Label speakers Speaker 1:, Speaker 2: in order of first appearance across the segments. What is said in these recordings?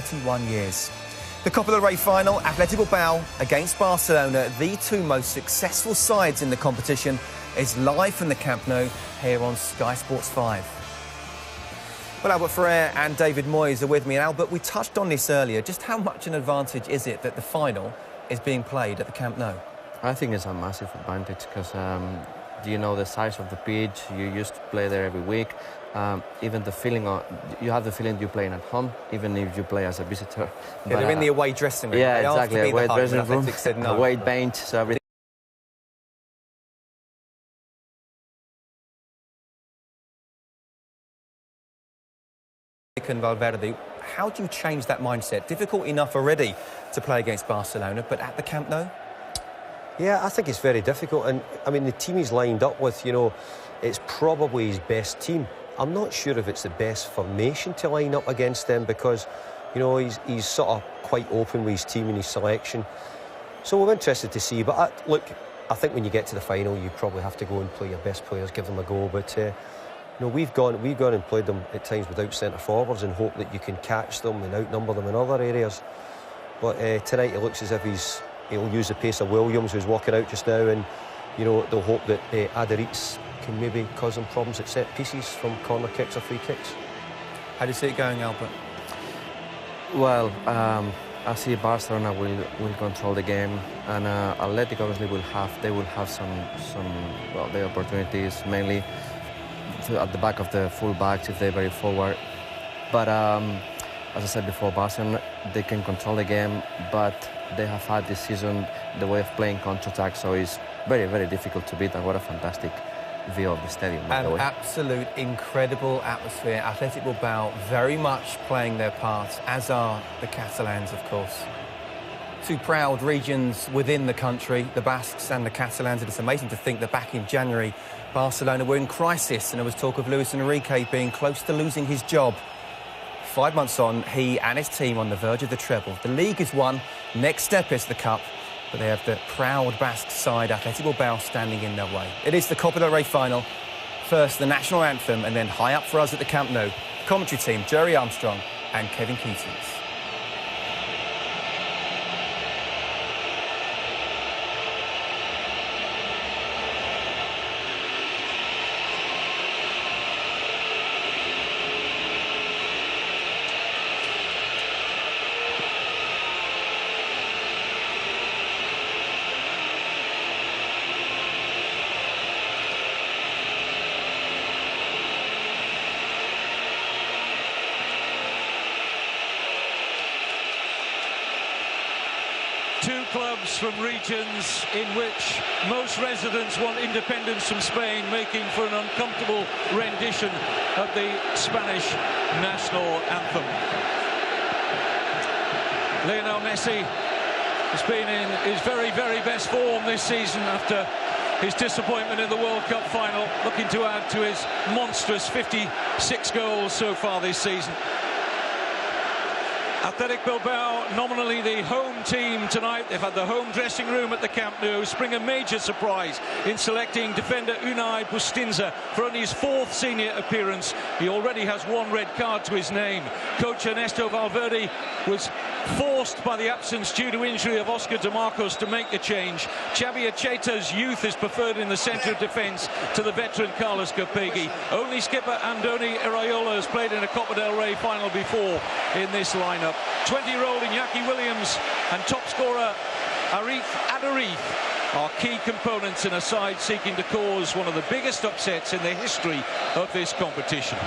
Speaker 1: 31 years. The Copa del Rey final, Athletic Bilbao against Barcelona, the two most successful sides in the competition, is live from the Camp Nou here on Sky Sports 5. Well, Albert Ferrer and David Moyes are with me. And Albert, we touched on this earlier. Just how much an advantage is it that the final is being played at the Camp Nou?
Speaker 2: I think it's a massive advantage because you know the size of the pitch. You used to play there every week. Even the feeling you have the feeling you're playing at home, even if you play as a visitor.
Speaker 1: Yeah, but, they're in the away dressing room.
Speaker 2: Yeah, exactly. Away dressing room,
Speaker 1: said no.
Speaker 2: away bench, so everything.
Speaker 1: And Valverde, how do you change that mindset? Difficult enough already to play against Barcelona, but at the Camp Nou?
Speaker 3: Yeah, I think it's very difficult. And, I mean, the team he's lined up with, you know, it's probably his best team. I'm not sure if it's the best formation to line up against them because, you know, he's sort of quite open with his team and his selection. So we're interested to see. But, look, I think when you get to the final, you probably have to go and play your best players, give them a go. But, you know, we've gone and played them at times without centre-forwards and hope that you can catch them and outnumber them in other areas. But tonight it looks as if he'll use the pace of Williams, who's walking out just now, and, you know, they'll hope that Aduriz can maybe cause them problems at set pieces from corner kicks or free kicks.
Speaker 1: How do you see it going, Albert?
Speaker 2: Well, I see Barcelona will control the game, and Athletic obviously will have some the opportunities mainly at the back of the full backs if they're very forward. But as I said before, Barcelona, they can control the game, but they have had this season the way of playing counter-attack, so it's very, very difficult to beat. And what a fantastic view of the stadium, by the way.
Speaker 1: An absolute incredible atmosphere. Athletic Bilbao very much playing their part, as are the Catalans, of course. Two proud regions within the country, the Basques and the Catalans. And it's amazing to think that back in January, Barcelona were in crisis, and there was talk of Luis Enrique being close to losing his job. 5 months on, he and his team on the verge of the treble. The league is won. Next step is the cup. But they have the proud Basque side, Athletic Bilbao, standing in their way. It is the Copa del Rey final. First, the national anthem, and then high up for us at the Camp Nou. Commentary team, Jerry Armstrong and Kevin Keatings.
Speaker 4: Two clubs from regions in which most residents want independence from Spain, making for an uncomfortable rendition of the Spanish national anthem. Lionel Messi has been in his very, very best form this season after his disappointment in the World Cup final, looking to add to his monstrous 56 goals so far this season. Athletic Bilbao, nominally the home team tonight. They've had the home dressing room at the Camp Nou. Spring a major surprise in selecting defender Unai Bustinza for only his fourth senior appearance. He already has one red card to his name. Coach Ernesto Valverde was forced by the absence due to injury of Oscar De Marcos to make the change. Xavi Acheta's youth is preferred in the centre of defence to the veteran Carlos Capegui. Only skipper Andoni Iraola has played in a Copa del Rey final before in this lineup. 20-year-old Iñaki Williams and top scorer Arif Aduriz are key components in a side seeking to cause one of the biggest upsets in the history of this competition.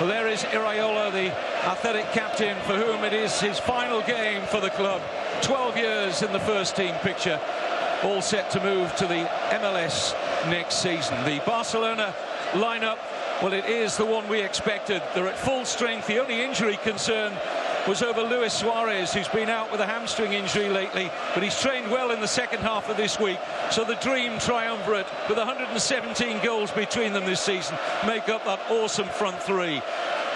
Speaker 4: Well, there is Iraola, the athletic captain, for whom it is his final game for the club. 12 years in the first team picture, all set to move to the MLS next season. The Barcelona lineup, well, it is the one we expected. They're at full strength. The only injury concern was over Luis Suarez, who's been out with a hamstring injury lately, but he's trained well in the second half of this week. So the dream triumvirate, with 117 goals between them this season, make up that awesome front three.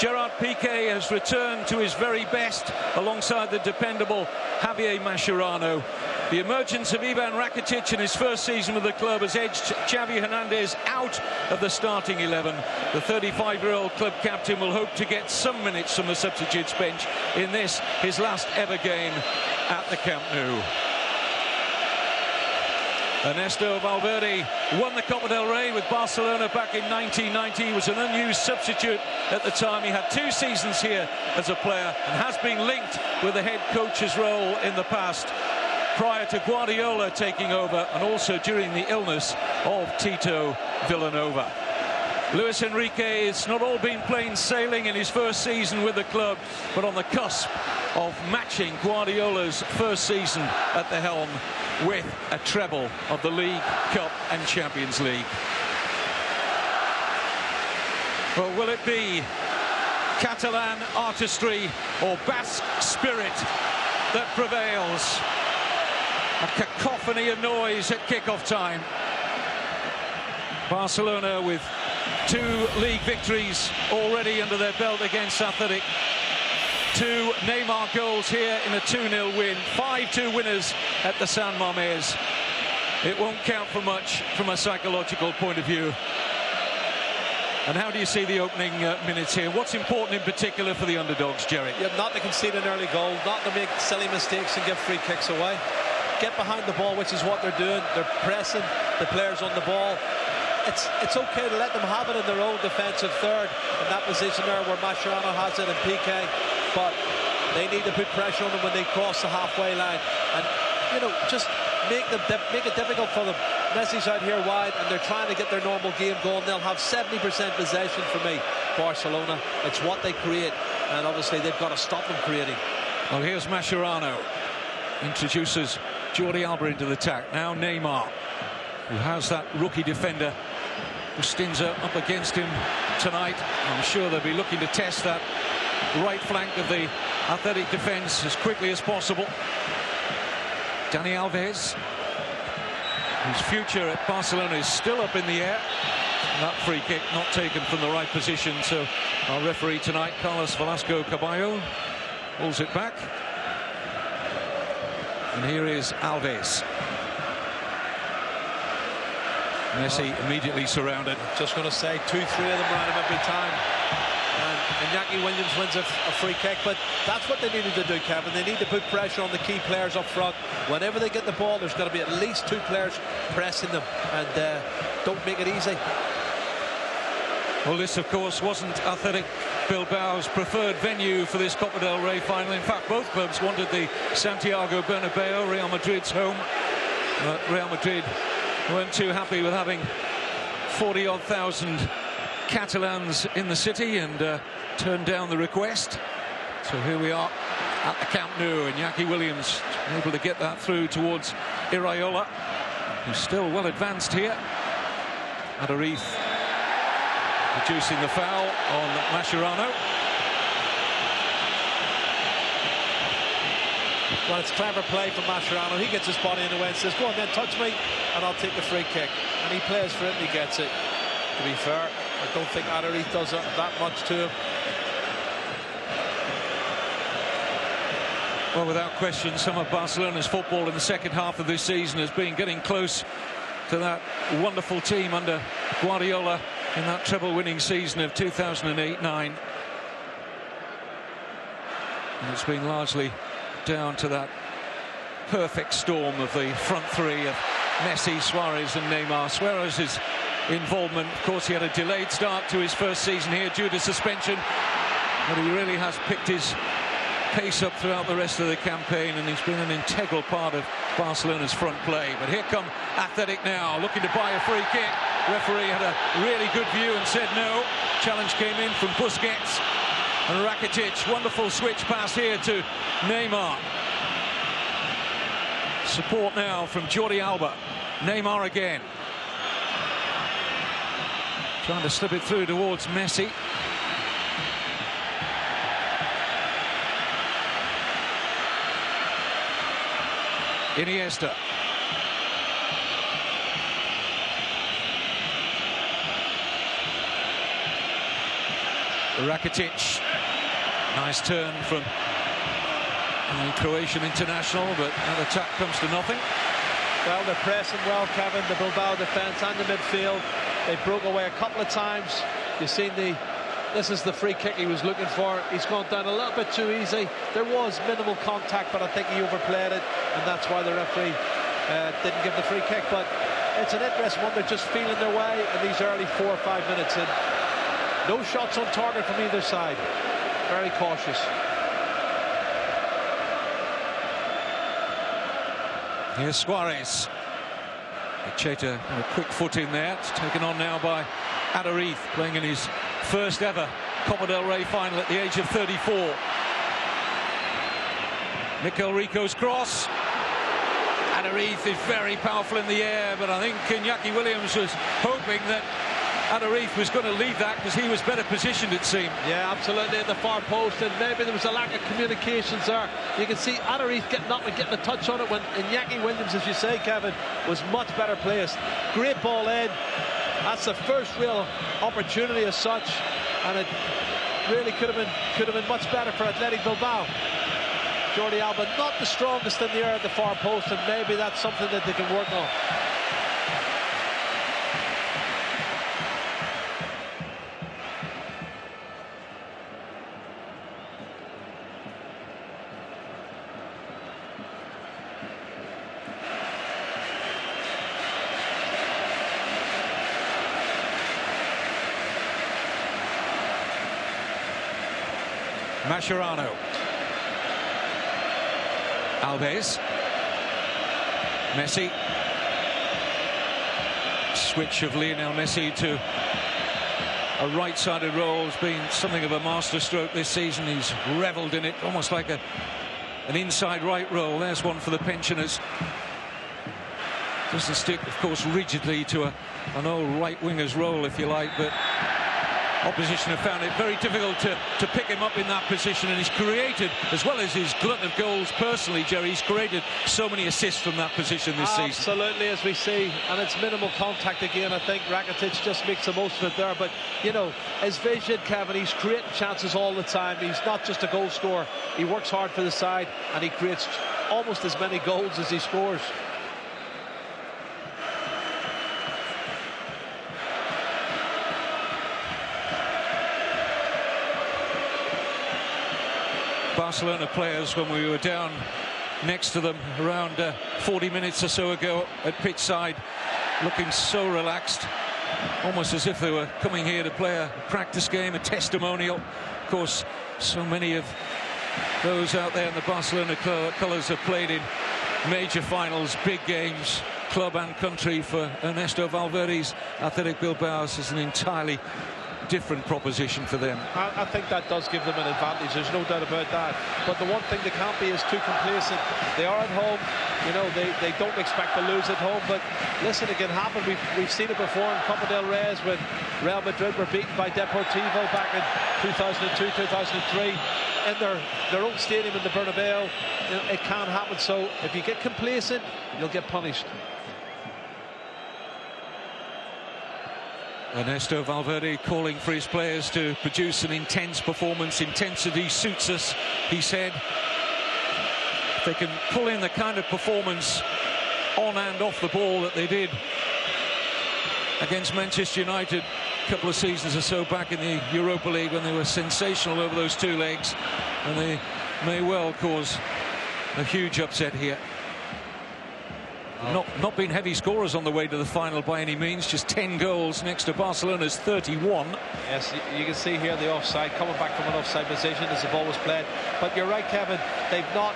Speaker 4: Gerard Piqué has returned to his very best alongside the dependable Javier Mascherano. The emergence of Ivan Rakitic in his first season with the club has edged Xavi Hernandez out of the starting 11. The 35-year-old club captain will hope to get some minutes from the substitutes bench in this, his last ever game at the Camp Nou. Ernesto Valverde won the Copa del Rey with Barcelona back in 1990. He was an unused substitute at the time. He had 2 seasons here as a player and has been linked with the head coach's role in the past, prior to Guardiola taking over and also during the illness of Tito Villanova. Luis Enrique, it's not all been plain sailing in his first season with the club, but on the cusp of matching Guardiola's first season at the helm with a treble of the League, Cup and Champions League. Well, will it be Catalan artistry or Basque spirit that prevails? A cacophony of noise at kickoff time. Barcelona with 2 league victories already under their belt against Athletic. 2 Neymar goals here in a 2-0 win. 5-2 winners at the San Mamés. It won't count for much from a psychological point of view. And how do you see the opening minutes here? What's important in particular for the underdogs, Jerry?
Speaker 5: Yeah, not to concede an early goal, not to make silly mistakes and give free kicks away. Get behind the ball, which is what they're doing. They're pressing the players on the ball. It's okay to let them have it in their own defensive third in that position there where Mascherano has it and Piqué, but they need to put pressure on them when they cross the halfway line, and you know, just make it difficult for them. Messi's out here wide and they're trying to get their normal game going. They'll have 70% possession for me, Barcelona. It's what they create, and obviously they've got to stop them creating.
Speaker 4: Well, here's Mascherano, introduces Jordi Alba into the attack. Now Neymar, who has that rookie defender Bustinza up against him tonight. I'm sure they'll be looking to test that right flank of the Athletic defence as quickly as possible. Dani Alves, whose future at Barcelona is still up in the air. That free kick not taken from the right position, so our referee tonight, Carlos Velasco Caballo, pulls it back. And here is Alves. Messi immediately surrounded.
Speaker 5: Just going to say 2-3 of them around him every time. And Iñaki Williams wins a free kick, but that's what they needed to do, Kevin. They need to put pressure on the key players up front. Whenever they get the ball, there's got to be at least 2 players pressing them, and don't make it easy.
Speaker 4: Well, this, of course, wasn't Athletic Bilbao's preferred venue for this Copa del Rey final. In fact, both clubs wanted the Santiago Bernabeu, Real Madrid's home. Real Madrid weren't too happy with having 40-odd thousand Catalans in the city and turned down the request. So here we are at the Camp Nou, and Iñaki Williams able to get that through towards Iraola, who's still well advanced here. Adariz reducing the foul on Mascherano.
Speaker 5: Well, it's clever play from Mascherano. He gets his body in the way and says, go on then, touch me, and I'll take the free kick. And he plays for it and he gets it. To be fair, I don't think Adariz does that much to him.
Speaker 4: Well, without question, some of Barcelona's football in the second half of this season has been getting close to that wonderful team under Guardiola in that treble-winning season of 2008-9. And it's been largely down to that perfect storm of the front three of Messi, Suarez and Neymar. Suarez's involvement, of course, he had a delayed start to his first season here due to suspension, but he really has picked his pace up throughout the rest of the campaign, and he's been an integral part of Barcelona's front play. But here come Athletic now, looking to buy a free kick. Referee had a really good view and said no. Challenge came in from Busquets and Rakitic. Wonderful switch pass here to Neymar. Support now from Jordi Alba. Neymar again, trying to slip it through towards Messi. Iniesta. Rakitic. Nice turn from the Croatian international, but that attack comes to nothing.
Speaker 5: Well, they're pressing well, Kevin, the Bilbao defence and the midfield. They broke away a couple of times. You've seen this is the free kick he was looking for. He's gone down a little bit too easy. There was minimal contact, but I think he overplayed it, and that's why the referee didn't give the free kick. But it's an interesting one. They're just feeling their way in these early 4 or 5 minutes, and no shots on target from either side. Very cautious.
Speaker 4: Here's Suarez. Cheta, a quick foot in there. It's taken on now by Adarith, playing in his first ever Copa del Rey final at the age of 34. Mikel Rico's cross. Adarith is very powerful in the air, but I think Iñaki Williams was hoping that Adarith was going to lead that because he was better positioned, it seemed.
Speaker 5: Yeah, absolutely, at the far post, and maybe there was a lack of communications there. You can see Adarith getting up and getting a touch on it when Iñaki Williams, as you say, Kevin, was much better placed. Great ball in. That's the first real opportunity as such, and it really could have been much better for Athletic Bilbao. Jordi Alba not the strongest in the air at the far post, and maybe that's something that they can work on.
Speaker 4: Mascherano. Alves. Messi. Switch of Lionel Messi to a right-sided role has been something of a masterstroke this season. He's revelled in it, almost like an inside right role. There's one for the pensioners. Doesn't stick, of course, rigidly to an old right winger's role, if you like, but opposition have found it very difficult to pick him up in that position, and he's created, as well as his glut of goals personally, Jerry, he's created so many assists from that position this season.
Speaker 5: Absolutely, as we see, and it's minimal contact again. I think Rakitic just makes the most of it there, but you know, his vision, Kevin, he's creating chances all the time. He's not just a goal scorer, he works hard for the side, and he creates almost as many goals as he scores.
Speaker 4: Barcelona players, when we were down next to them around 40 minutes or so ago at pitch side, looking so relaxed, almost as if they were coming here to play a practice game, a testimonial. Of course, so many of those out there in the Barcelona colours have played in major finals, big games, club and country. For Ernesto Valverde's Athletic Bilbao, this is an entirely different proposition for them.
Speaker 5: I think that does give them an advantage, there's no doubt about that, but the one thing they can't be is too complacent. They are at home, you know, they don't expect to lose at home, but listen, it can happen. We've seen it before in Copa del Rey when Real Madrid were beaten by Deportivo back in 2002, 2003 in their own stadium in the Bernabeu. You know, it can happen, so if you get complacent, you'll get punished.
Speaker 4: Ernesto Valverde calling for his players to produce an intense performance. Intensity suits us, he said. If they can pull in the kind of performance on and off the ball that they did against Manchester United a couple of seasons or so back in the Europa League, when they were sensational over those two legs, and they may well cause a huge upset here. Not been heavy scorers on the way to the final by any means, just 10 goals next to Barcelona's 31.
Speaker 5: Yes, you can see here the offside, coming back from an offside position as the ball was played. But you're right, Kevin, they've not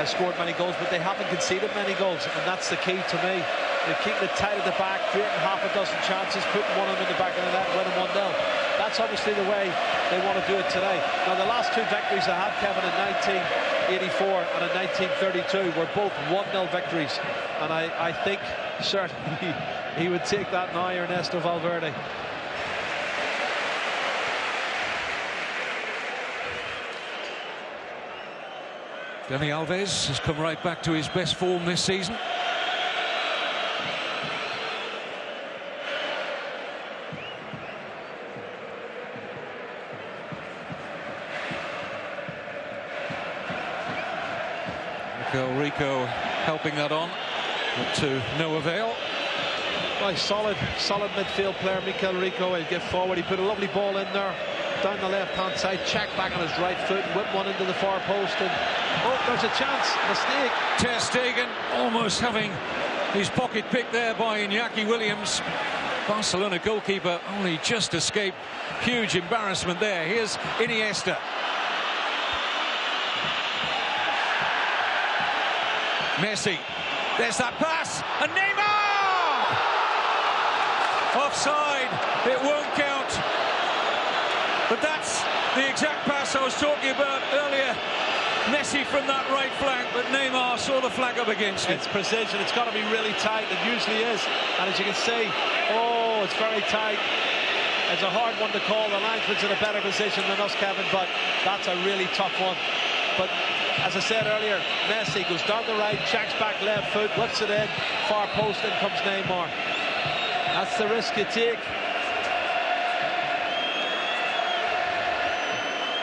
Speaker 5: scored many goals, but they haven't conceded many goals, and that's the key to me. They're keeping it tight at the back, creating half a dozen chances, putting one of them in the back of the net, winning 1-0. That's obviously the way they want to do it today. Now, the last two victories they had, Kevin, in 1984 and in 1932 were both 1-0 victories, and I think certainly he would take that now, Ernesto Valverde.
Speaker 4: Dani Alves has come right back to his best form this season. Mikel Rico helping that on, but to no avail.
Speaker 5: Well, solid midfield player, Mikel Rico. He'll get forward. He put a lovely ball in there, down the left-hand side, check back on his right foot, and whip one into the far post. And oh, there's a chance, mistake.
Speaker 4: Ter Stegen almost having his pocket picked there by Iñaki Williams. Barcelona goalkeeper only just escaped huge embarrassment there. Here's Iniesta. Messi, there's that pass, and Neymar! Offside, it won't count. But that's the exact pass I was talking about earlier. Messi from that right flank, but Neymar saw the flag up against it.
Speaker 5: It's precision, it's got to be really tight, it usually is. And as you can see, oh, it's very tight. It's a hard one to call. The linesman's in a better position than us, Kevin, but that's a really tough one. But as I said earlier, Messi goes down the right, checks back left foot, whips it in, far post, in comes Neymar. That's the risk you take.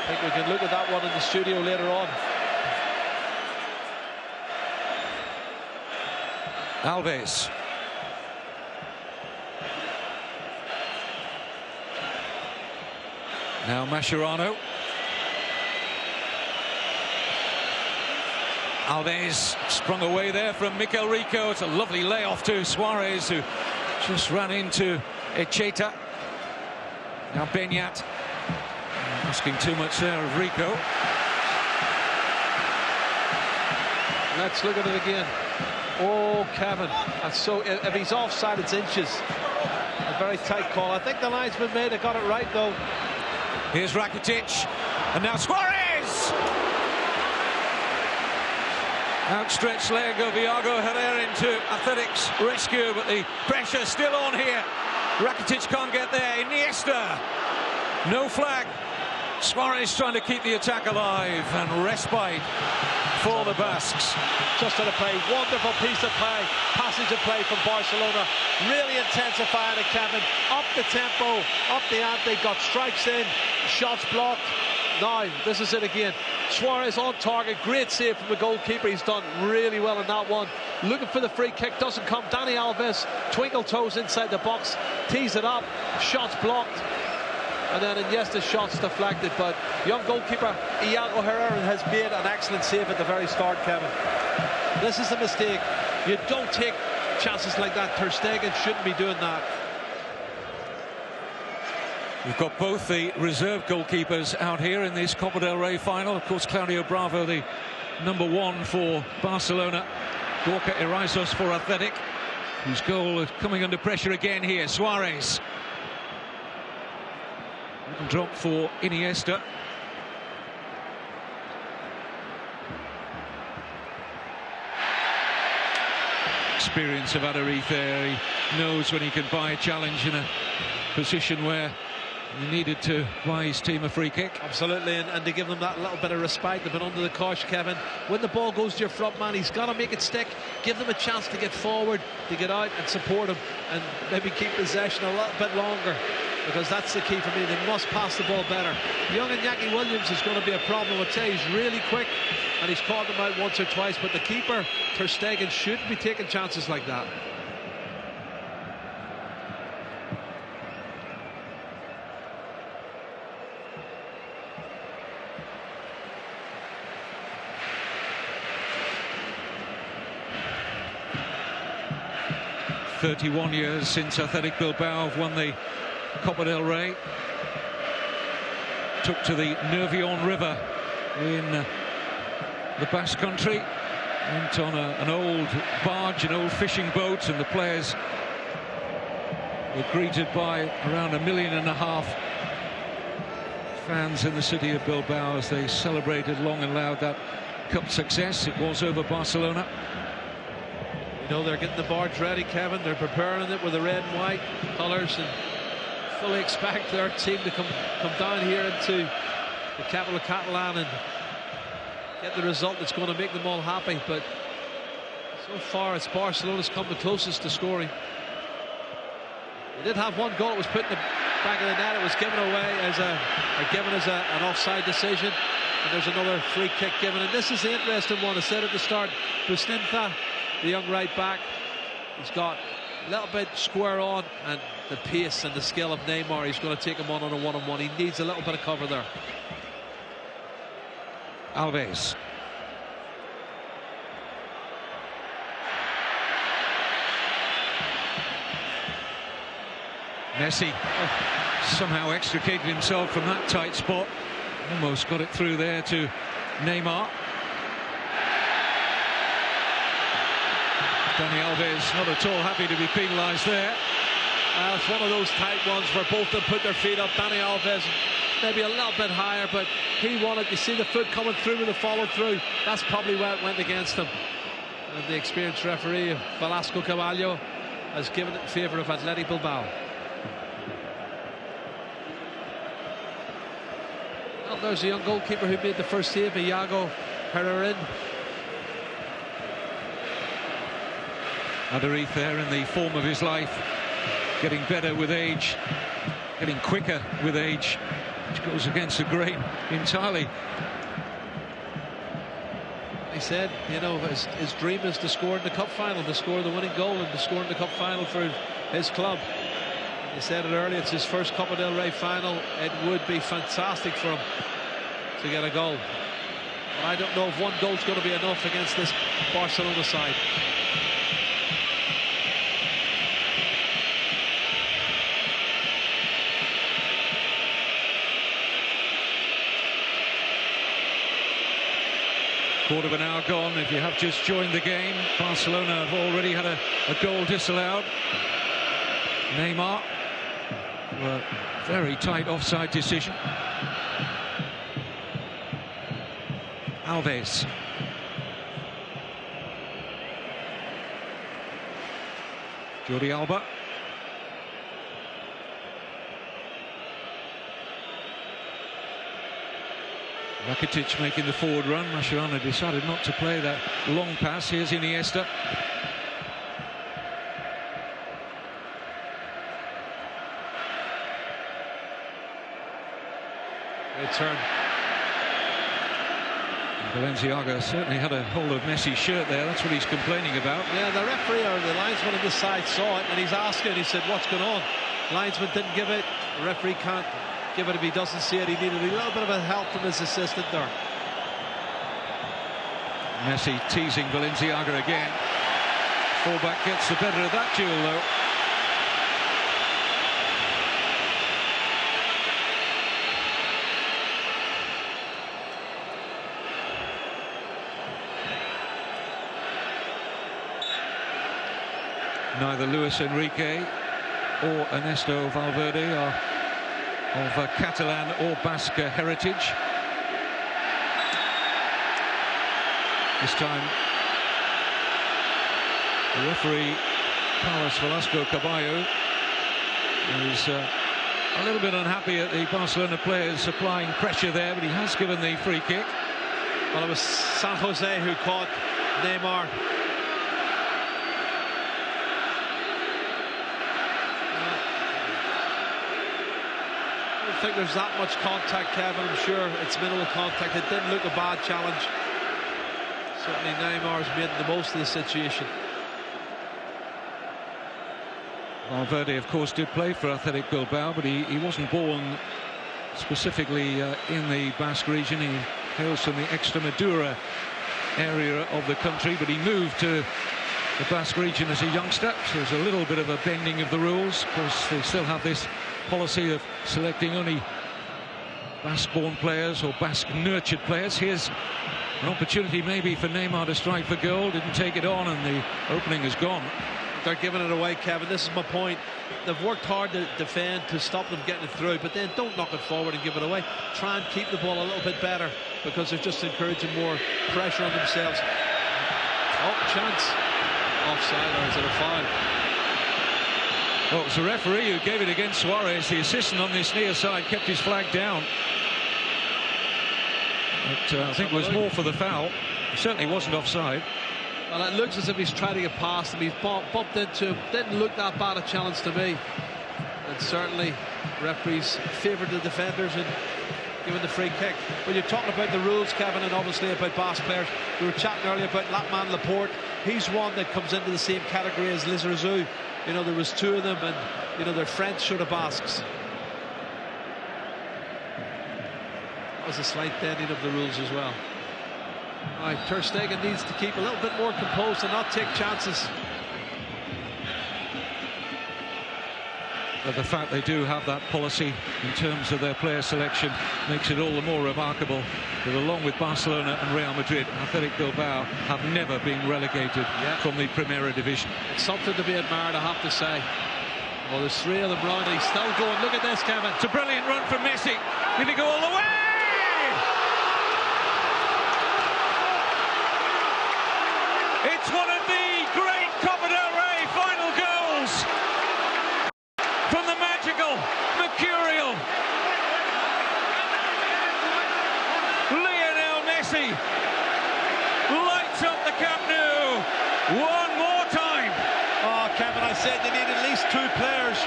Speaker 5: I think we can look at that one in the studio later on.
Speaker 4: Alves. Now Mascherano. Alves sprung away there from Mikel Rico. It's a lovely layoff to Suarez, who just ran into Echeta. Now Beñat. Asking too much there of Rico.
Speaker 5: Let's look at it again. Oh, Kevin, that's so. If he's offside, it's inches. A very tight call. I think the linesman may have got it right, though.
Speaker 4: Here's Rakitic, and now Suarez! Outstretched leg of Iago Herrera into Athletic's rescue, but the pressure still on here. Rakitic can't get there. Iniesta, no flag. Suarez trying to keep the attack alive, and respite for the Basques.
Speaker 5: Just on a play, wonderful piece of play, passage of play from Barcelona, really intensifying it, Kevin. Up the tempo, up the ante, got strikes in, shots blocked. Now, this is it again. Suarez on target, great save from the goalkeeper. He's done really well in that one. Looking for the free kick, doesn't come. Dani Alves, twinkle toes inside the box, tees it up, shots blocked. And then Iniesta's shot's deflected, but young goalkeeper Iago Herrera has made an excellent save at the very start, Kevin. This is a mistake. You don't take chances like that. Ter Stegen shouldn't be doing that.
Speaker 4: We've got both the reserve goalkeepers out here in this Copa del Rey final. Of course, Claudio Bravo, the #1 for Barcelona. Gorka Irizos for Athletic, whose goal is coming under pressure again here. Suarez. Drop for Iniesta. Experience of Adarife there. He knows when he can buy a challenge in a position where he needed to buy his team a free kick.
Speaker 5: Absolutely, and to give them that little bit of respite. They've been under the cosh, Kevin. When the ball goes to your front man, he's got to make it stick. Give them a chance to get forward, to get out and support him, and maybe keep possession a little bit longer. Because that's the key for me. They must pass the ball better. Young Iñaki Williams is going to be a problem. I'd say he's really quick, and he's caught them out once or twice. But the keeper, Ter Stegen, shouldn't be taking chances like that.
Speaker 4: "31 years since Athletic Bilbao have won the Copa del Rey. Took to the Nervion River in the Basque Country. Went on an old barge, an old fishing boat, and the players were greeted by around 1.5 million fans in the city of Bilbao as they celebrated long and loud that cup success. It was over Barcelona.
Speaker 5: You know, they're getting the barge ready, Kevin. They're preparing it with the red and white colours, and fully expect their team to come down here into the capital Catalan and get the result that's going to make them all happy. But so far, it's Barcelona's come the closest to scoring. They did have one goal. It was put in the back of the net. It was given away as an offside decision. And there's another free kick given, and this is the interesting one. I said at the start, Bustinza, the young right back, he's got a little bit square on, and the pace and the skill of Neymar, he's going to take him on a one-on-one. He needs a little bit of cover there.
Speaker 4: Alves. Messi somehow extricated himself from that tight spot. Almost got it through there to Neymar. Dani Alves not at all happy to be penalised there.
Speaker 5: It's one of those tight ones where both of them put their feet up. Dani Alves maybe a little bit higher, but he wanted, you see the foot coming through with the follow through. That's probably where it went against him. And the experienced referee, Velasco Carvalho, has given it in favour of Athletic Bilbao. Well, there's a young goalkeeper who made the first save, Iago Pereira.
Speaker 4: Underneath there in the form of his life, getting better with age, getting quicker with age, which goes against the grain entirely.
Speaker 5: He said, you know, his dream is to score in the cup final, to score the winning goal and to score in the cup final for his club. He said it earlier, it's his first Copa del Rey final. It would be fantastic for him to get a goal. But I don't know if one goal's going to be enough against this Barcelona side.
Speaker 4: Quarter of an hour gone. If you have just joined the game, Barcelona have already had a goal disallowed. Neymar, a very tight offside decision. Alves. Jordi Alba. Rakitic making the forward run. Mascherano decided not to play that long pass. Here's Iniesta.
Speaker 5: Great turn.
Speaker 4: Balenciaga certainly had a hold of Messi's shirt there. That's what he's complaining about.
Speaker 5: Yeah, the referee or the linesman on this side saw it, and he's asking. He said, "What's going on?" Linesman didn't give it. The referee can't give it if he doesn't see it. He needed a little bit of a help from his assistant there.
Speaker 4: Messi teasing Balenciaga again. Fullback gets the better of that duel, though. Neither Luis Enrique or Ernesto Valverde are of Catalan or Basque heritage. This time, the referee, Carlos Velasco Carvalho, is a little bit unhappy at the Barcelona players applying pressure there, but he has given the free kick.
Speaker 5: Well, it was San Jose who caught Neymar. I don't think there's that much contact, Kevin. I'm sure it's minimal contact. It didn't look a bad challenge. Certainly Neymar's made the most of the situation.
Speaker 4: Valverde, of course, did play for Athletic Bilbao, but he wasn't born specifically in the Basque region. He hails from the Extremadura area of the country, but he moved to the Basque region as a youngster, so there's a little bit of a bending of the rules. Of course, they still have this policy of selecting only Basque-born players or Basque-nurtured players. Here's an opportunity maybe for Neymar to strike for goal. Didn't take it on, and the opening is gone.
Speaker 5: They're giving it away, Kevin. This is my point. They've worked hard to defend, to stop them getting it through, but then don't knock it forward and give it away. Try and keep the ball a little bit better, because they're just encouraging more pressure on themselves. Oh, chance. Offside, or is it a foul?
Speaker 4: Well, it was the referee who gave it against Suarez. The assistant on this near side kept his flag down. But I think it was more for the foul. It certainly wasn't offside.
Speaker 5: Well, it looks as if he's trying to get past him. He's bumped into him. Didn't look that bad a challenge to me. And certainly referees favoured the defenders in given the free kick. When you're talking about the rules, Kevin, and obviously about Basque players, we were chatting earlier about that man Laporte. He's one that comes into the same category as Lizarazu. You know, there was 2 of them, and you know, they're French sort of Basques. That was a slight bending of the rules as well. Right, Ter Stegen needs to keep a little bit more composed and not take chances.
Speaker 4: But the fact they do have that policy in terms of their player selection makes it all the more remarkable that along with Barcelona and Real Madrid, Athletic Bilbao have never been relegated from the Primera Division.
Speaker 5: It's something to be admired, I have to say. Well, there's 3 of them round, and he's still going. Look at this, Kevin.
Speaker 4: It's a brilliant run from Messi. Did he go all the way? It's one of the great Copa del Rey final goals from the magical, mercurial Lionel Messi. Lights up the Camp Nou one more time.
Speaker 5: Oh, Kevin, I said they need at least 2 players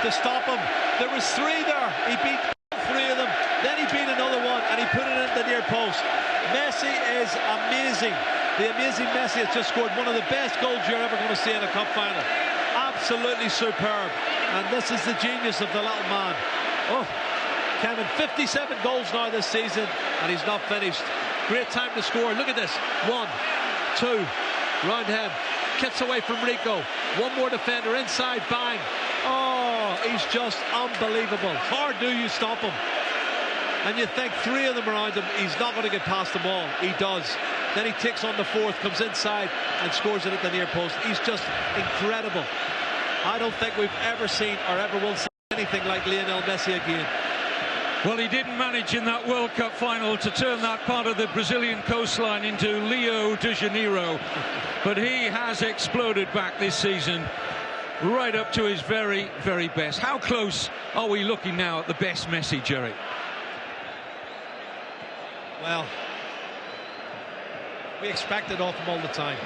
Speaker 5: to stop him. There was 3 there. He beat 3 of them. Then he beat another one, and he put it in the near post. Messi is amazing. The amazing Messi has just scored one of the best goals you're ever going to see in a cup final. Absolutely superb. And this is the genius of the little man. Oh, Kevin, 57 goals now this season, and he's not finished. Great time to score. Look at this. 1, 2, round him. Kicks away from Rico. One more defender inside, bang. Oh, he's just unbelievable. How do you stop him? And you think 3 of them around him, he's not going to get past the ball. He does. Then he takes on the 4th, comes inside and scores it at the near post. He's just incredible. I don't think we've ever seen or ever will see anything like Lionel Messi again.
Speaker 4: Well, he didn't manage in that World Cup final to turn that part of the Brazilian coastline into Rio de Janeiro, but he has exploded back this season, right up to his very, very best. How close are we looking now at the best Messi, Jerry?
Speaker 5: Well, we expect it of him all the time.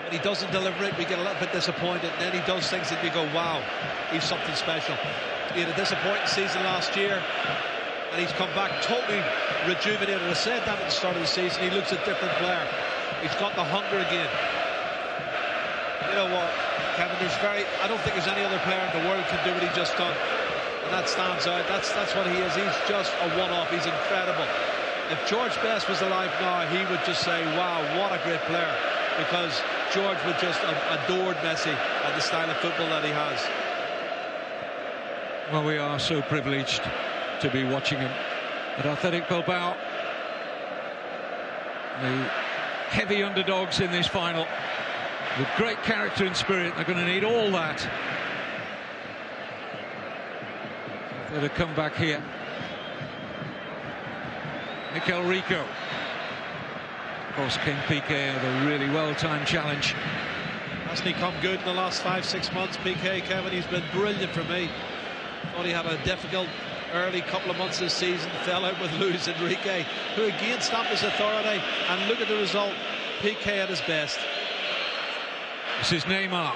Speaker 5: When he doesn't deliver it, we get a little bit disappointed. Then he does things that we go, wow, he's something special. He had a disappointing season last year, and he's come back totally rejuvenated. I said that at the start of the season. He looks a different player. He's got the hunger again. You know what, Kevin, I don't think there's any other player in the world can do what he just done. And that stands out. That's what he is. He's just a one-off. He's incredible. If George Best was alive now, he would just say, wow, what a great player. Because George would just have adored Messi and the style of football that he has.
Speaker 4: Well, we are so privileged to be watching him at Athletic Bilbao. The heavy underdogs in this final. With great character and spirit, they're going to need all that. They're to come back here. Mikel Rico. Of course, King Piqué with a really well-timed challenge.
Speaker 5: Hasn't he come good in the last 5-6 months, Piqué, Kevin? He's been brilliant for me. Thought he had a difficult early couple of months this season. Fell out with Luis Enrique, who again stamped his authority. And look at the result. Piqué at his best.
Speaker 4: This is Neymar.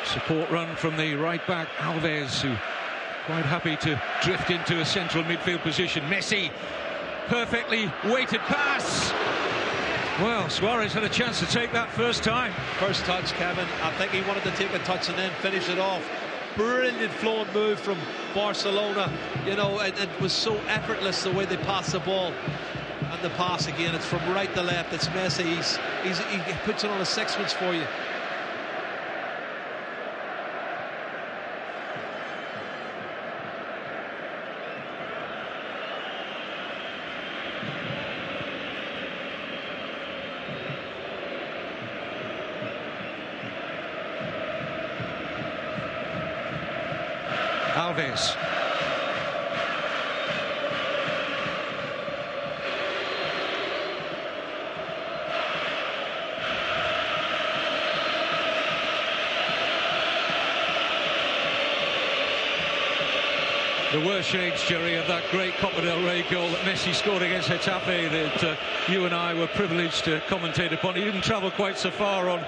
Speaker 4: Support run from the right back Alves, who quite happy to drift into a central midfield position. Messi, perfectly weighted pass. Well, Suarez had a chance to take that first time.
Speaker 5: First touch, Kevin. I think he wanted to take a touch and then finish it off. Brilliant flowing move from Barcelona. You know, it was so effortless the way they passed the ball. And the pass again, it's from right to left. It's Messi. He puts it on a sixpence for you.
Speaker 4: Alves. There were shades, Jerry, of that great Copa del Rey goal that Messi scored against Getafe that you and I were privileged to commentate upon. He didn't travel quite so far on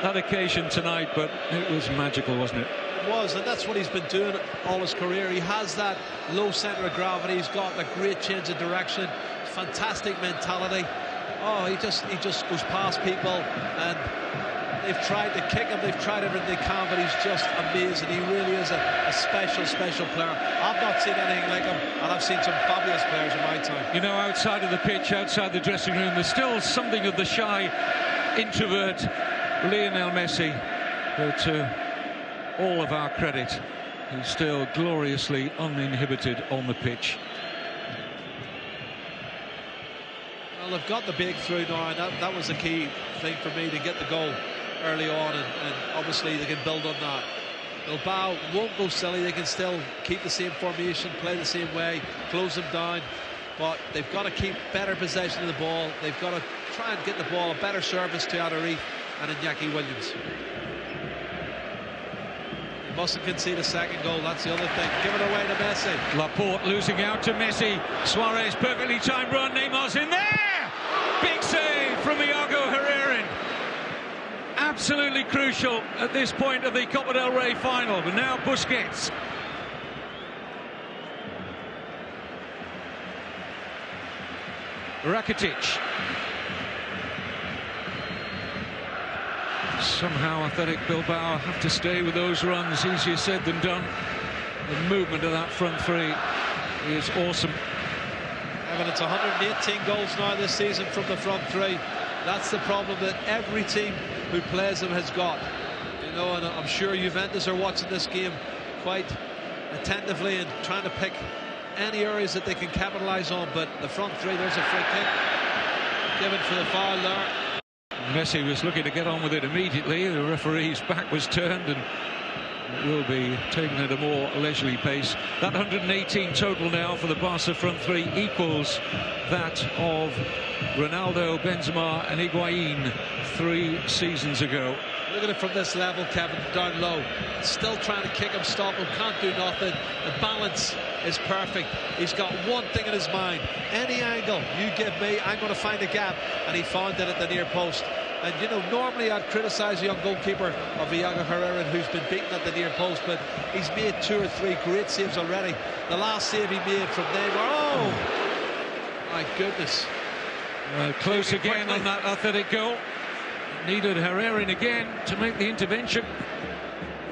Speaker 4: that occasion tonight, but it was magical, wasn't it?
Speaker 5: was, and that's what he's been doing all his career. He has that low centre of gravity. He's got a great change of direction, fantastic mentality. Oh, he just goes past people, and they've tried to kick him, they've tried everything they can, but he's just amazing. He really is a special player. I've not seen anything like him, and I've seen some fabulous players in my time.
Speaker 4: You know, outside of the pitch, outside the dressing room, there's still something of the shy introvert Lionel Messi, but all of our credit, he's still gloriously uninhibited on the pitch.
Speaker 5: Well, they've got the breakthrough now, and that was the key thing for me, to get the goal early on, and obviously they can build on that. Bilbao won't go silly. They can still keep the same formation, play the same way, close them down, but they've got to keep better possession of the ball. They've got to try and get the ball, a better service to Adariz and Iñaki Williams. He mustn't concede a second goal, that's the other thing. Give it away to Messi.
Speaker 4: Laporte losing out to Messi. Suarez, perfectly timed run. Neymar's in there! Big save from Iago Herrera. Absolutely crucial at this point of the Copa del Rey final. But now Busquets. Rakitic. Somehow Athletic Bilbao have to stay with those runs. Easier said than done. The movement of that front three is awesome.
Speaker 5: Evan, it's 118 goals now this season from the front three. That's the problem that every team who plays them has got. You know, and I'm sure Juventus are watching this game quite attentively and trying to pick any areas that they can capitalise on. But the front three, there's a free kick given for the foul there.
Speaker 4: Messi was looking to get on with it immediately. The referee's back was turned, and it will be taken at a more leisurely pace. That 118 total now for the Barca front three equals that of Ronaldo, Benzema and Higuain 3 seasons ago.
Speaker 5: Look at it from this level, Kevin, down low. Still trying to kick him, stop him, can't do nothing. The balance is perfect. He's got one thing in his mind. Any angle you give me, I'm going to find a gap. And he found it at the near post. And, you know, normally I'd criticise the young goalkeeper of Iago Herrera, who's been beaten at the near post, but he's made 2 or 3 great saves already. The last save he made from Neymar, oh, my goodness.
Speaker 4: Close again on that Athletic goal. Needed Herrera again to make the intervention.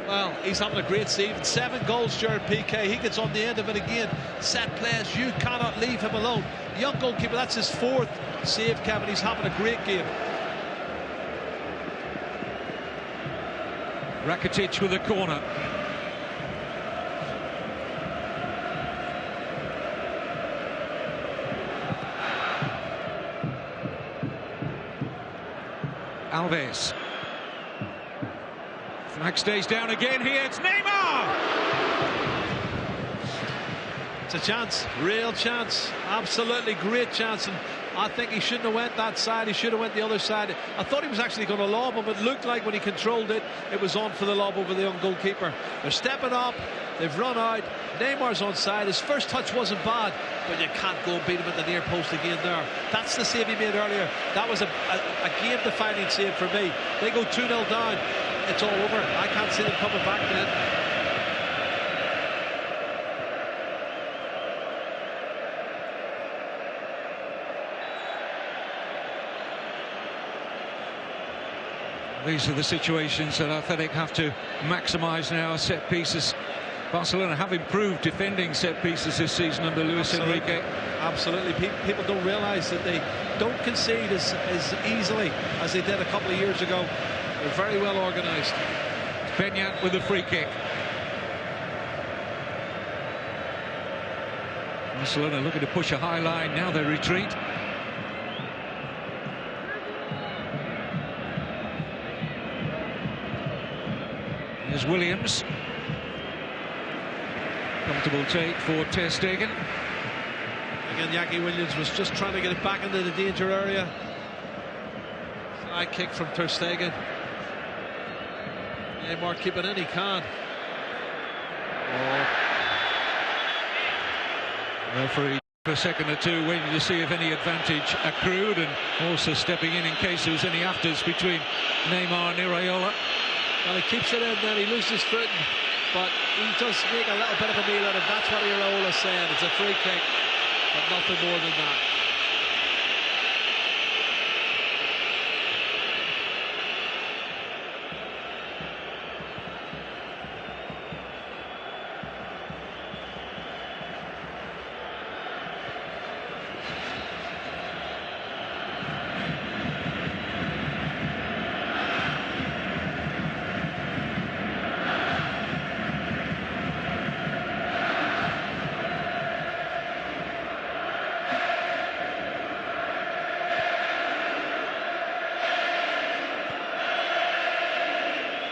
Speaker 5: Well, he's having a great season. 7 goals during PK. He gets on the end of it again. Set plays. You cannot leave him alone. Young goalkeeper, that's his 4th save, Kevin. He's having a great game.
Speaker 4: Rakitic with a corner. Alves. Flag stays down again here. It's Neymar!
Speaker 5: It's a chance, real chance, absolutely great chance, and I think he shouldn't have went that side. He should have went the other side. I thought he was actually going to lob him. It looked like when he controlled it, it was on for the lob over the young goalkeeper. They're stepping up. They've run out. Neymar's on side. His first touch wasn't bad, but you can't go and beat him at the near post again there. That's the save he made earlier. That was a game-defining save for me. They go 2-0 down. It's all over. I can't see them coming back then.
Speaker 4: These are the situations that Athletic have to maximise now. Set pieces. Barcelona have improved defending set pieces this season under Luis Enrique.
Speaker 5: Absolutely. People don't realise that they don't concede as easily as they did a couple of years ago. They're very well organised.
Speaker 4: Beñat with the free kick. Barcelona looking to push a high line. Now they retreat. Here's Williams. Comfortable take for Ter Stegen.
Speaker 5: Again, Iñaki Williams was just trying to get it back into the danger area. Side kick from Ter Stegen. Neymar keep it in, he can.
Speaker 4: Referee for a second or two waiting to see if any advantage accrued, and also stepping in case there was any afters between Neymar and Iraola.
Speaker 5: Well, he keeps it in, then he loses his foot. but he does make a little bit of a meal out of it. That's what Iraola's saying. It's a free kick, but nothing more than that.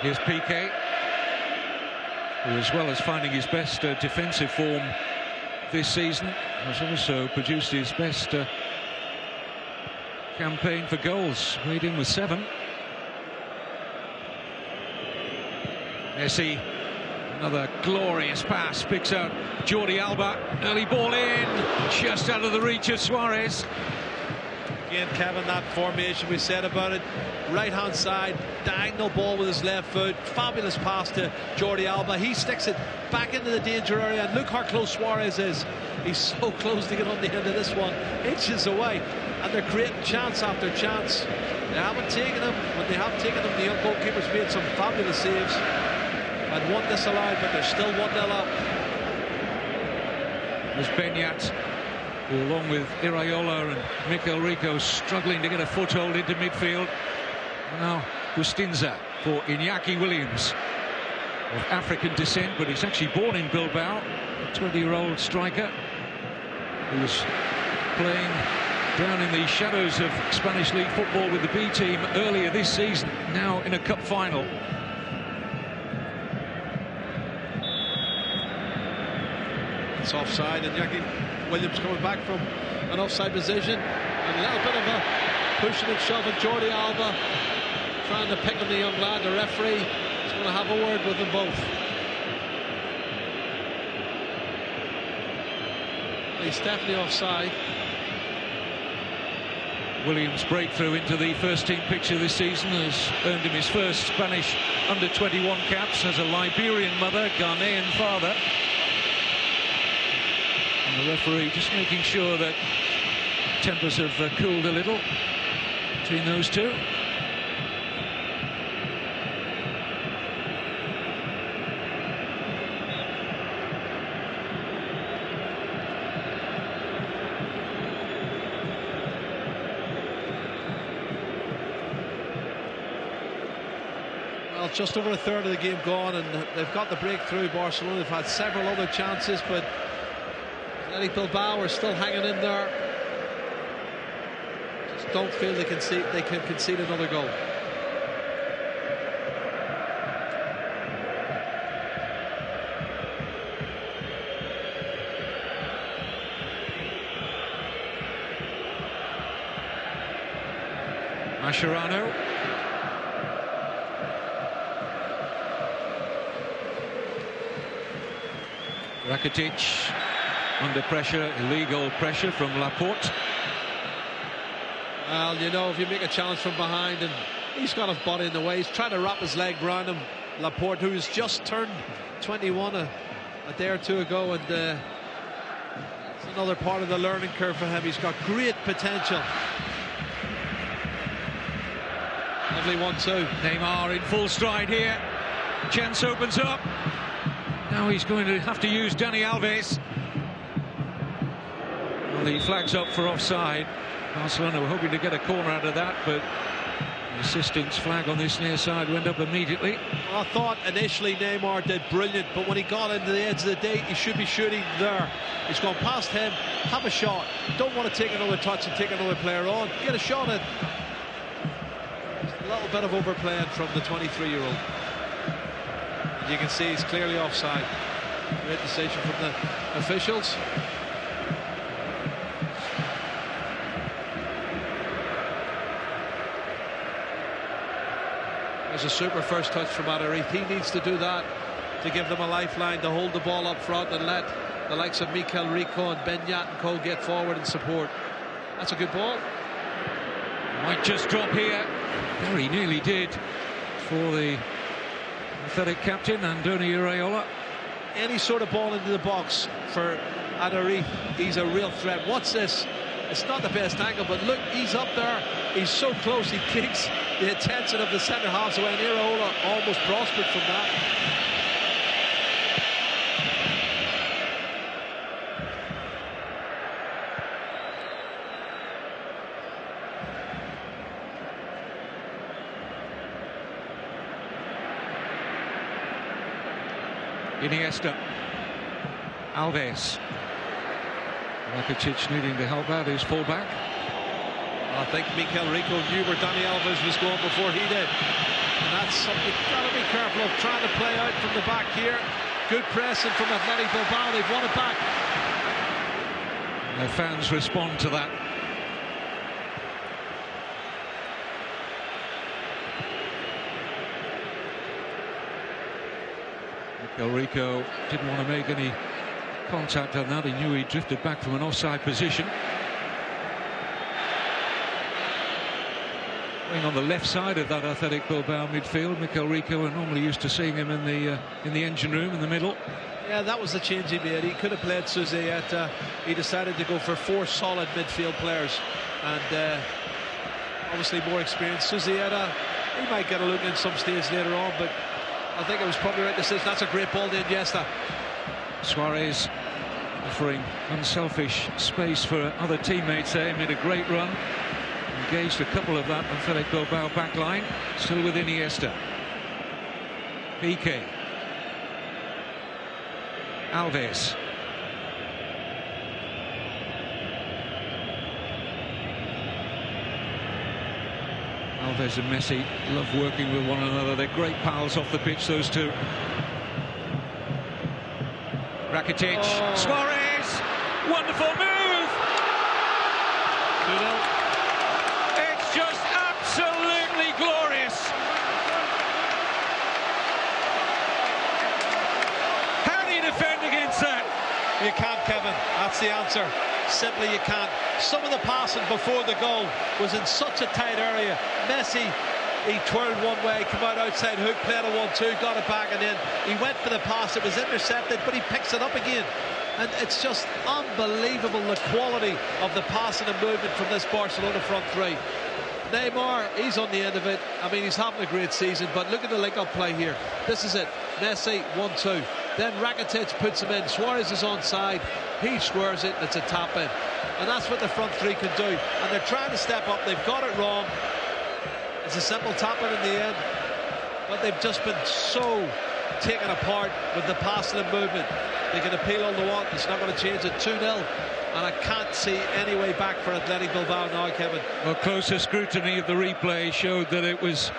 Speaker 4: Here's Piqué, who, as well as finding his best defensive form this season, has also produced his best campaign for goals, weighed in with 7. Messi, another glorious pass, picks out Jordi Alba, early ball in, just out of the reach of Suarez.
Speaker 5: Again, Kevin, that formation we said about it, right hand side, diagonal ball with his left foot, fabulous pass to Jordi Alba. He sticks it back into the danger area, and look how close Suarez is. He's so close to get on the end of this one, inches away, and they're creating chance after chance. They haven't taken him. When they have taken him, the young goalkeeper's made some fabulous saves. And 1 disallowed, but they're still 1-0 up.
Speaker 4: There's Benyat, who, along with Iraola and Mikel Rico, struggling to get a foothold into midfield. Now Bustinza for Iñaki Williams, of African descent, but he's actually born in Bilbao. A 20-year-old striker who's playing down in the shadows of Spanish League football with the B team earlier this season, now in a cup final.
Speaker 5: It's offside, and Iñaki Williams coming back from an offside position. And a little bit of a pushing and shoving. Jordi Alba trying to pick on the young lad. The referee is going to have a word with them both. He's definitely offside.
Speaker 4: Williams' breakthrough into the first team picture this season has earned him his first Spanish under-21 caps. Has a Liberian mother, Ghanaian father. And the referee just making sure that tempers have cooled a little between those two.
Speaker 5: Well, just over a third of the game gone, and they've got the breakthrough. Barcelona have had several other chances, but Bilbao are still hanging in there. Just don't feel they can concede another goal.
Speaker 4: Mascherano. Rakitic under pressure, illegal pressure from Laporte.
Speaker 5: Well, you know, if you make a challenge from behind, and he's got his body in the way, he's trying to wrap his leg around him. Laporte, who's just turned 21 a day or two ago, and it's another part of the learning curve for him. He's got great potential. Lovely 1-2.
Speaker 4: Neymar in full stride here. Chance opens up. Now he's going to have to use Dani Alves. Well, the flag's up for offside. Barcelona were hoping to get a corner out of that, but the assistant's flag on this near side went up immediately.
Speaker 5: Well, I thought initially Neymar did brilliant, but when he got into the edge of the date, he should be shooting there. He's gone past him, have a shot. Don't want to take another touch and take another player on. Get a shot in. A little bit of overplaying from the 23-year-old. You can see he's clearly offside. Great decision from the officials. There's a super first touch from Adariz. He needs to do that to give them a lifeline, to hold the ball up front and let the likes of Mikel Rico and Benyat and Cole get forward and support. That's a good ball.
Speaker 4: Might just drop here. Very nearly did for the Athletic captain Andoni Iraola.
Speaker 5: Any sort of ball into the box for Adari, he's a real threat. What's this? It's not the best angle, but look, he's up there. He's so close, he takes the attention of the centre halves away, and Iraola almost prospered from that.
Speaker 4: Iniesta, Alves, Rakitic needing to help out his fullback.
Speaker 5: I think Mikel Rico knew where Dani Alves was going before he did, and that's something you've got to be careful of, trying to play out from the back here. Good pressing from Athletic Bilbao, they've won it back.
Speaker 4: The fans respond to that. Mikel Rico didn't want to make any contact on that. He knew he drifted back from an offside position. Playing on the left side of that Athletic Bilbao midfield, Mikel Rico, and normally used to seeing him in the engine room in the middle.
Speaker 5: Yeah, that was the change he made. He could have played Suzieta. He decided to go for 4 solid midfield players, and obviously more experienced. Suzieta, he might get a look in some stage later on, but I think it was probably right decision. That's a great ball to Iniesta.
Speaker 4: Suarez offering unselfish space for other teammates there. He made a great run. Engaged a couple of that Athletic Bilbao back line. Still with Iniesta. Piqué. Alves. Alves and Messi love working with one another. They're great pals off the pitch, those two. Rakitic. Oh. Suarez. Wonderful move.
Speaker 5: 2-0.
Speaker 4: It's just absolutely glorious. How do you defend against that?
Speaker 5: You can't, Kevin. That's the answer. Simply you can't. Some of the passing before the goal was in such a tight area. Messi, he twirled one way, came out outside hook, played a 1-2, got it back, and then he went for the pass. It was intercepted, but he picks it up again. And it's just unbelievable, the quality of the passing and movement from this Barcelona front three. Neymar, he's on the end of it. I mean, he's having a great season, but look at the link-up play here. This is it. Messi, 1-2. Then Rakitic puts him in. Suarez is onside. He squares it, and it's a tap-in. And that's what the front three can do. And they're trying to step up. They've got it wrong. It's a simple tap-in in the end. But they've just been so taken apart with the passing and movement. They can appeal all they want. It's not going to change it. 2-0. And I can't see any way back for Athletic Bilbao now, Kevin.
Speaker 4: Well, closer scrutiny of the replay showed that it was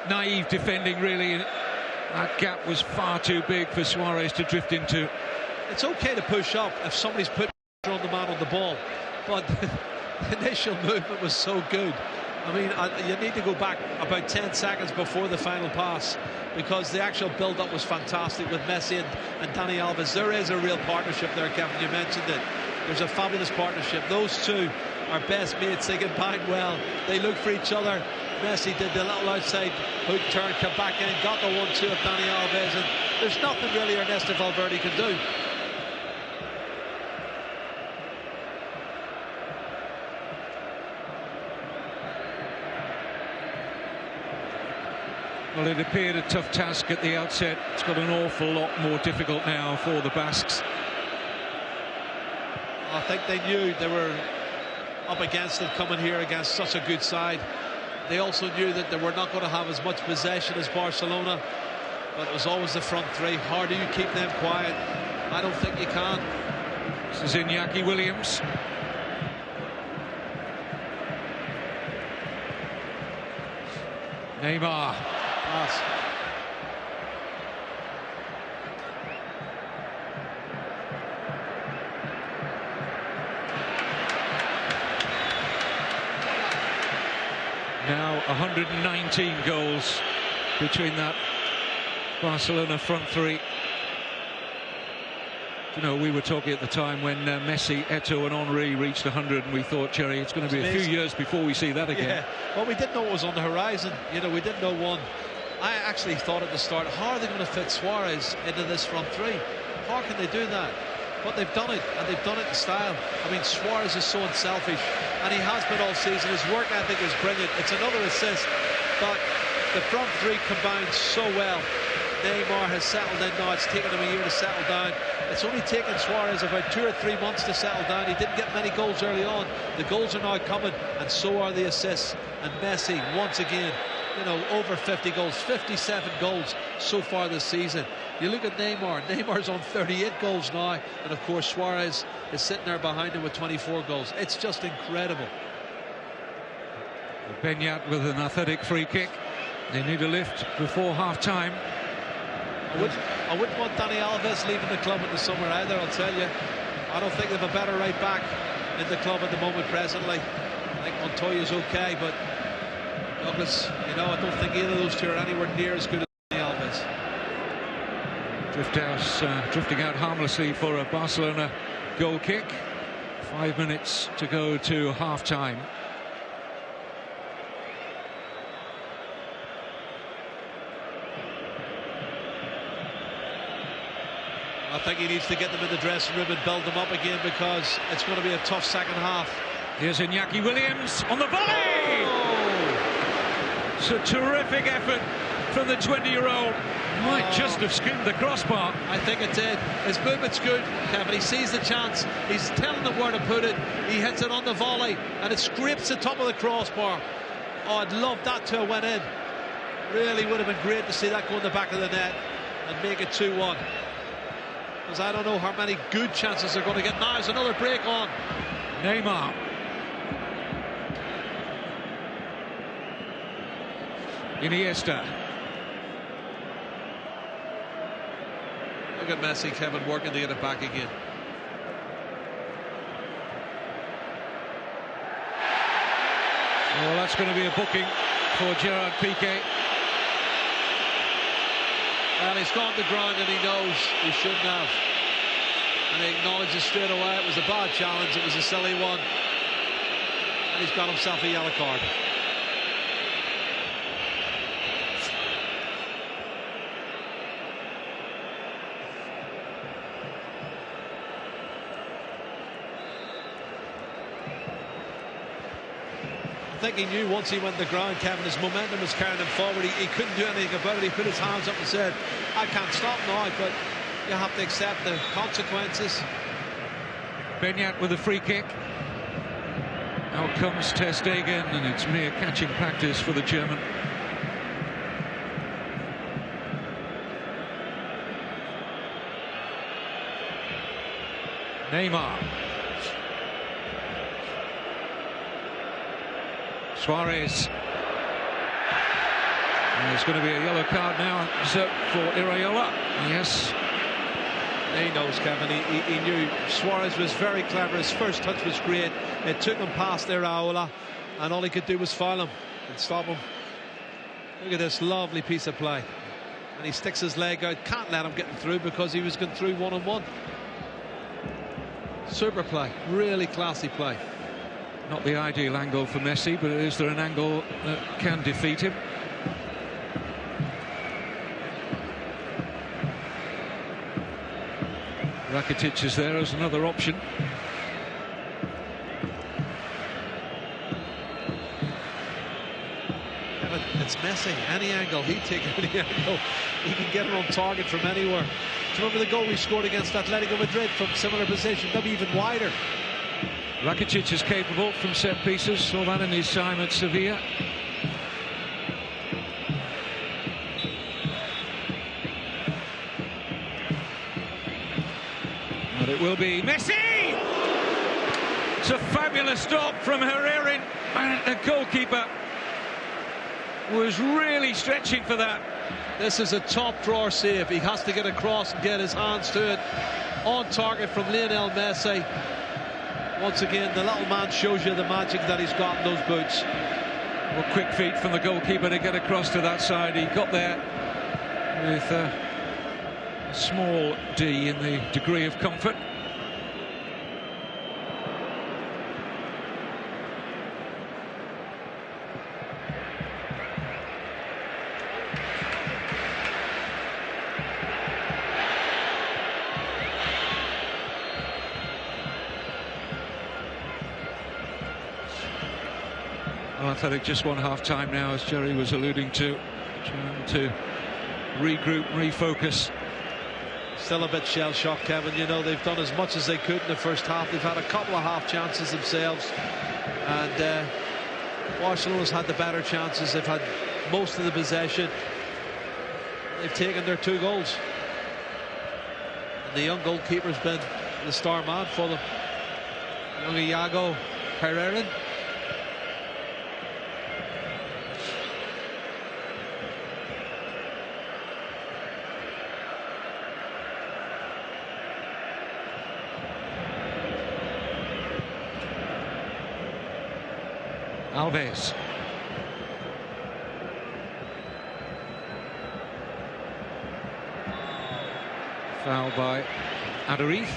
Speaker 4: naive defending, really. That gap was far too big for Suarez to drift into.
Speaker 5: It's okay to push up if somebody's put pressure on the man on the ball, but the initial movement was so good. I mean, you need to go back about 10 seconds before the final pass, because the actual build-up was fantastic with Messi and Dani Alves. There is a real partnership there, Kevin. You mentioned it. There's a fabulous partnership. Those two are best mates. They combine well. They look for each other. Messi did the little outside hook turn, come back in, got the 1-2 of Dani Alves, and there's nothing really Ernesto Valverde can do.
Speaker 4: Well, it appeared a tough task at the outset. It's got an awful lot more difficult now for the Basques.
Speaker 5: I think they knew they were up against it coming here against such a good side. They also knew that they were not going to have as much possession as Barcelona, but it was always the front three. How do you keep them quiet? I don't think you can.
Speaker 4: This is Iñaki Williams. Neymar.
Speaker 5: Pass.
Speaker 4: Now 119 goals between that Barcelona front three. You know, we were talking at the time when Messi, Eto'o and Henry reached 100, and we thought, Jerry, it's going to be a few years before we see that again.
Speaker 5: Yeah, well, we didn't know it was on the horizon. You know, we didn't know one I actually thought at the start, how are they going to fit Suarez into this front three? How can they do that? But they've done it, and they've done it in style. I mean, Suarez is so unselfish, and he has been all season. His work ethic is brilliant. It's another assist, but the front three combined so well. Neymar has settled in now. It's taken him a year to settle down. It's only taken Suarez about 2 or 3 months to settle down. He didn't get many goals early on. The goals are now coming, and so are the assists. And Messi, once again, you know, over 50 goals, 57 goals so far this season. You look at Neymar. Neymar's on 38 goals now, and of course Suarez is sitting there behind him with 24 goals. It's just incredible.
Speaker 4: Benyat with an athletic free kick. They need a lift before half-time.
Speaker 5: I wouldn't want Dani Alves leaving the club in the summer either, I'll tell you. I don't think they have a better right back in the club at the moment presently. I think Montoya's okay, but Douglas, you know, I don't think either of those two are anywhere near as good as Dani Alves.
Speaker 4: Drifting out harmlessly for a Barcelona goal kick. 5 minutes to go to half-time.
Speaker 5: I think he needs to get them in the dressing room and build them up again, because it's going to be a tough second half.
Speaker 4: Here's Iñaki Williams on the volley! Oh. It's a terrific effort from the 20-year-old. Might just have skimmed the crossbar.
Speaker 5: I think it did. His movement's good, Kevin. He sees the chance. He's telling them where to put it. He hits it on the volley, and it scrapes the top of the crossbar. Oh, I'd love that to have went in. Really would have been great to see that go in the back of the net and make it 2-1. Because I don't know how many good chances they're going to get. Now there's another break on.
Speaker 4: Neymar. Iniesta.
Speaker 5: Look at Messi, Kevin, working to get it back again.
Speaker 4: Well, that's going to be a booking for Gerard Piqué.
Speaker 5: Well, he's gone to ground and he knows he shouldn't have. And he acknowledges straight away it was a bad challenge, it was a silly one. And he's got himself a yellow card. I think he knew once he went to the ground, Kevin, his momentum was carrying him forward. He couldn't do anything about it. He put his hands up and said, I can't stop now, but you have to accept the consequences.
Speaker 4: Benyat with a free kick. Out comes Ter Stegen, and it's mere catching practice for the German. Neymar. Suarez. And there's going to be a yellow card now for Iraola. Yes.
Speaker 5: He knows, Kevin. He knew Suarez was very clever. His first touch was great. It took him past Iraola, and all he could do was foul him and stop him. Look at this lovely piece of play. And he sticks his leg out. Can't let him get through because he was going through one-on-one. Super play. Really classy play.
Speaker 4: Not the ideal angle for Messi, but is there an angle that can defeat him? Rakitic is there as another option.
Speaker 5: But it's Messi. Any angle, he'd take any angle. He can get it on target from anywhere. Do you remember the goal we scored against Atletico Madrid from similar position, maybe even wider?
Speaker 4: Rakitic is capable from set pieces. Saw that in his time at Sevilla. But it will be Messi! It's a fabulous stop from Herrera, and the goalkeeper was really stretching for that.
Speaker 5: This is a top drawer save. He has to get across and get his hands to it. On target from Lionel Messi. Once again, the little man shows you the magic that he's got in those boots.
Speaker 4: Well, quick feet from the goalkeeper to get across to that side. He got there with a small D in the degree of comfort. Well, Athletic just won half-time now, as Jerry was alluding to, trying to regroup, refocus.
Speaker 5: Still a bit shell-shocked, Kevin. You know, they've done as much as they could in the first half. They've had a couple of half chances themselves, and Barcelona's had the better chances. They've had most of the possession. They've taken their 2 goals. And the young goalkeeper's been the star man for them. Young Iago Pereira.
Speaker 4: Alves. Foul by Adariz.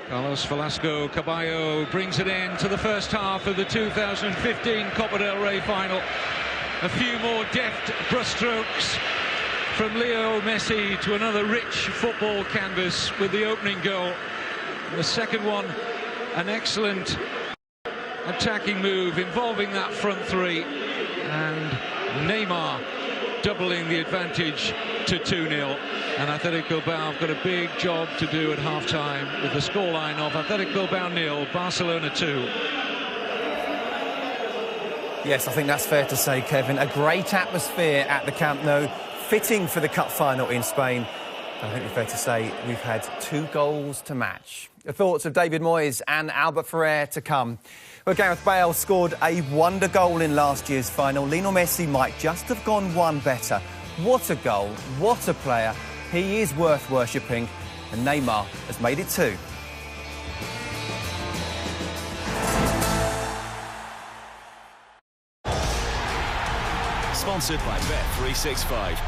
Speaker 4: Carlos Velasco Caballo brings it in to the first half of the 2015 Copa del Rey final. A few more deft brushstrokes from Leo Messi to another rich football canvas with the opening goal. The second one, an excellent attacking move involving that front three, and Neymar doubling the advantage to 2-0. And Athletic Bilbao have got a big job to do at half-time with the scoreline of Athletic Bilbao 0, Barcelona 2.
Speaker 1: Yes, I think that's fair to say, Kevin. A great atmosphere at the Camp Nou, fitting for the Cup final in Spain. I think it's fair to say we've had 2 goals to match. The thoughts of David Moyes and Albert Ferrer to come. Well, Gareth Bale scored a wonder goal in last year's final. Lionel Messi might just have gone one better. What a goal, what a player. He is worth worshipping, and Neymar has made it 2.
Speaker 6: Sponsored by Bet365.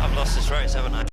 Speaker 7: I've lost this race, haven't I?